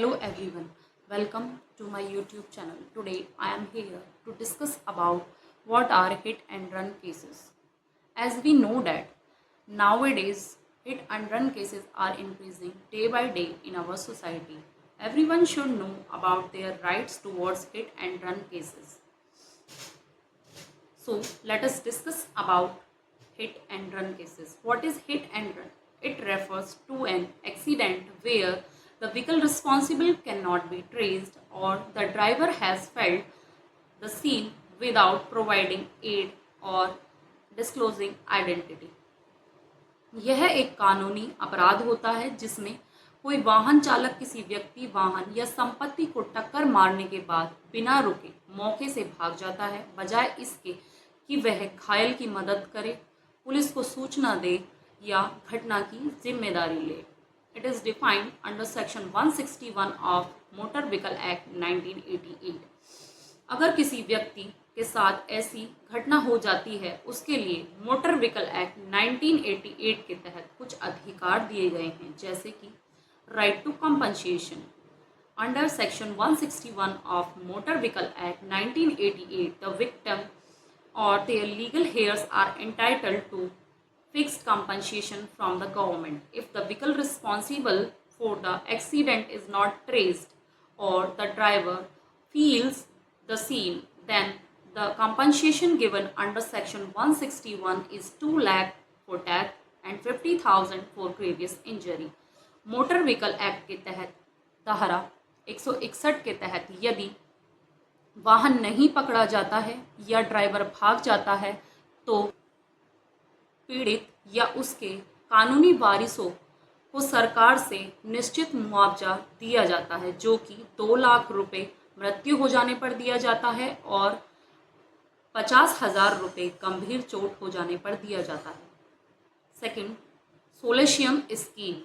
Hello everyone, welcome to my YouTube channel. Today I am here to discuss about what are hit and run cases. As we know that nowadays hit and run cases are increasing day by day in our society. Everyone should know about their rights towards hit and run cases. So let us discuss about hit and run cases. What is hit and run? It refers to an accident where the vehicle responsible cannot be traced or the driver has fled the scene without providing aid or disclosing identity. यह एक कानूनी अपराध होता है जिसमें कोई वाहन चालक किसी व्यक्ति, वाहन या संपत्ति को टक्कर मारने के बाद बिना रुके मौके से भाग जाता है, बजाय इसके कि वह घायल की मदद करे, पुलिस को सूचना दे या घटना की जिम्मेदारी ले। It is defined under section 161 of motor vehicle act 1988। अगर किसी व्यक्ति के साथ ऐसी घटना हो जाती है, उसके लिए मोटर व्हीकल एक्ट 1988 के तहत कुछ अधिकार दिए गए हैं, जैसे कि right to compensation. Under section 161 of motor vehicle act 1988, the victim or their legal heirs are entitled to fixed compensation from the government if the vehicle responsible for the accident is not traced or the driver flees the scene. Then the compensation given under section 161 is 2 lakh for death and 50,000 for grievous injury. Motor vehicle act के तहत धारा 161 के तहत यदि वाहन नहीं पकड़ा जाता है या ड्राइवर भाग जाता है तो पीड़ित या उसके कानूनी वारिसों को सरकार से निश्चित मुआवजा दिया जाता है, जो कि 2 लाख रुपए मृत्यु हो जाने पर दिया जाता है और 50,000 रुपये गंभीर चोट हो जाने पर दिया जाता है। Second, solatium scheme.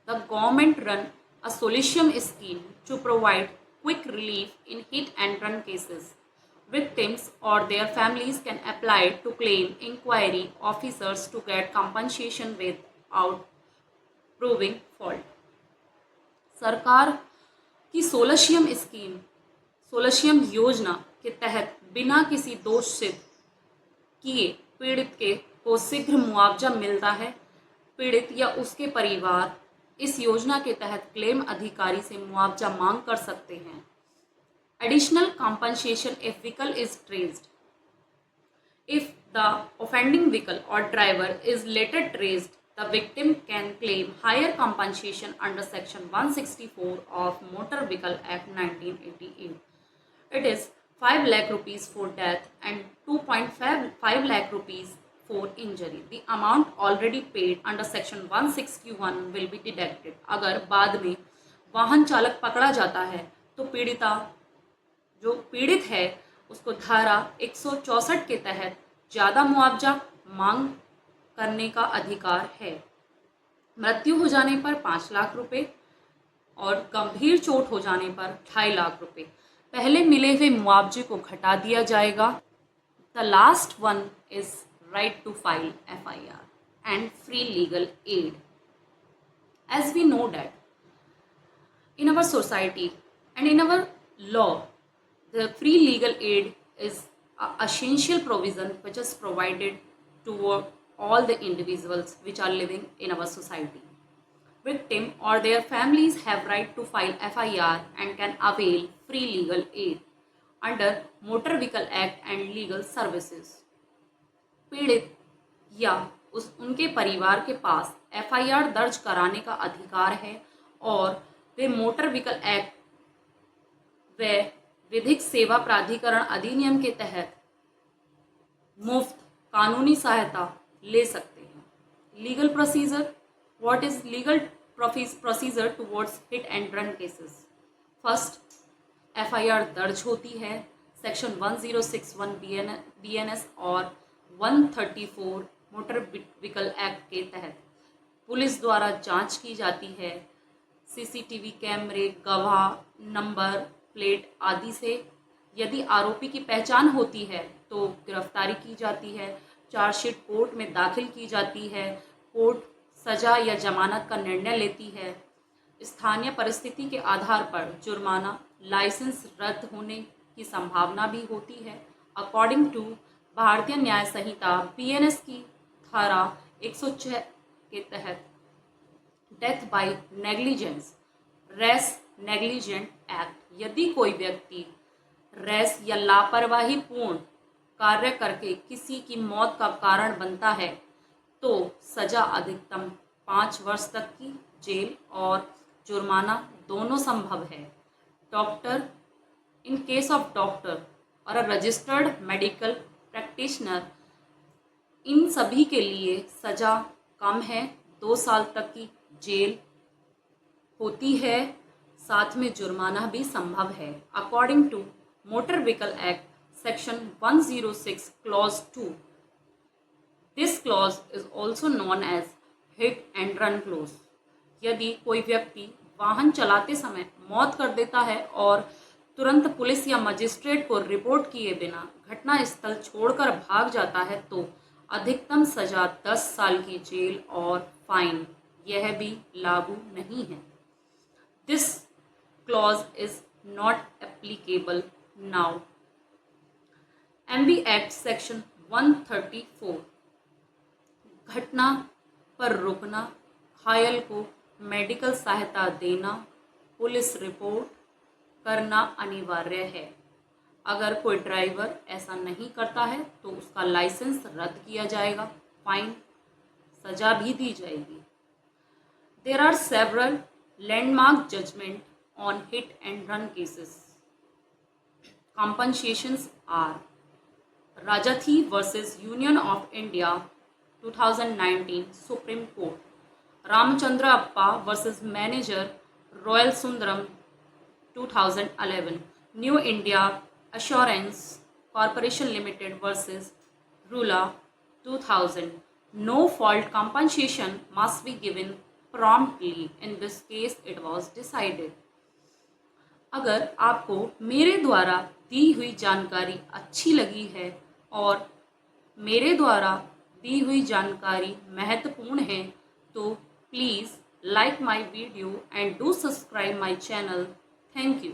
The government run a solatium scheme to provide quick relief in hit and run cases. Victims or their families can apply to claim inquiry officers to get compensation without proving fault. सरकार की solatium योजना के तहत बिना किसी दोष सिद्ध किए पीड़ित को शीघ्र मुआवजा मिलता है। पीड़ित या उसके परिवार इस योजना के तहत क्लेम अधिकारी से मुआवजा मांग कर सकते हैं। Additional compensation if vehicle is traced. If the offending vehicle और driver is later traced, the victim can claim higher compensation under section 164 of motor vehicle act 1988। It is 5 lakh rupees for death and 2.5 lakh rupees for injury. The amount already paid under section 161 will be deducted. अगर बाद में वाहन चालक पकड़ा जाता है तो जो पीड़ित है उसको धारा 164 के तहत ज़्यादा मुआवजा मांग करने का अधिकार है। मृत्यु हो जाने पर 5 लाख रुपए और गंभीर चोट हो जाने पर 2.5 लाख रुपए पहले मिले हुए मुआवजे को घटा दिया जाएगा। The last one is right to file FIR and free legal aid. As we know that in our society and in our law, the free legal aid is an essential provision which is provided to all the individuals which are living in our society. Victim or their families have right to file FIR and can avail free legal aid under Motor Vehicle Act and legal services. पीड़ित या उनके परिवार के पास FIR दर्ज कराने का अधिकार है और वे मोटर व्हीकल एक्ट व विधिक सेवा प्राधिकरण अधिनियम के तहत मुफ्त कानूनी सहायता ले सकते हैं। Legal procedure. What is legal procedure towards hit and run cases? First, FIR दर्ज होती है सेक्शन 1061 BNS और 134 मोटर व्हीकल एक्ट के तहत। पुलिस द्वारा जांच की जाती है CCTV कैमरे, गवाह, नंबर प्लेट आदि से। यदि आरोपी की पहचान होती है तो गिरफ्तारी की जाती है, चार्जशीट कोर्ट में दाखिल की जाती है, कोर्ट सजा या जमानत का निर्णय लेती है। स्थानीय परिस्थिति के आधार पर जुर्माना, लाइसेंस रद्द होने की संभावना भी होती है। अकॉर्डिंग टू भारतीय न्याय संहिता BNS की धारा 106 के तहत death by negligence, rash negligent act, यदि कोई व्यक्ति रेस या लापरवाही पूर्ण कार्य करके किसी की मौत का कारण बनता है तो सजा अधिकतम 5 वर्ष तक की जेल और जुर्माना दोनों संभव है। Doctor, in case of doctor और अ रजिस्टर्ड मेडिकल प्रैक्टिशनर, इन सभी के लिए सजा कम है, 2 साल तक की जेल होती है, साथ में जुर्माना भी संभव है। According to motor vehicle act section 106 clause 2, this clause is also known as hit and run clause. यदि कोई व्यक्ति वाहन चलाते समय मौत कर देता है और तुरंत पुलिस या मजिस्ट्रेट को रिपोर्ट किए बिना घटना स्थल छोड़कर भाग जाता है तो अधिकतम सजा 10 साल की जेल और फाइन, यह भी लागू नहीं है। This clause is not applicable now. MV act section 134, घटना पर रुकना, घायल को मेडिकल सहायता देना, पुलिस रिपोर्ट करना अनिवार्य है। अगर कोई ड्राइवर ऐसा नहीं करता है तो उसका लाइसेंस रद्द किया जाएगा, फाइन, सजा भी दी जाएगी। There are several landmark judgement on hit and run cases. Compensations are Rajathi versus Union of India 2019 Supreme Court, Ramchandra Appa versus Manager Royal Sundaram 2011, New India Assurance Corporation Limited versus Rula 2000, no fault compensation must be given promptly. In this case it was decided. अगर आपको मेरे द्वारा दी हुई जानकारी अच्छी लगी है और मेरे द्वारा दी हुई जानकारी महत्वपूर्ण है तो please like my video and do subscribe my channel. Thank you.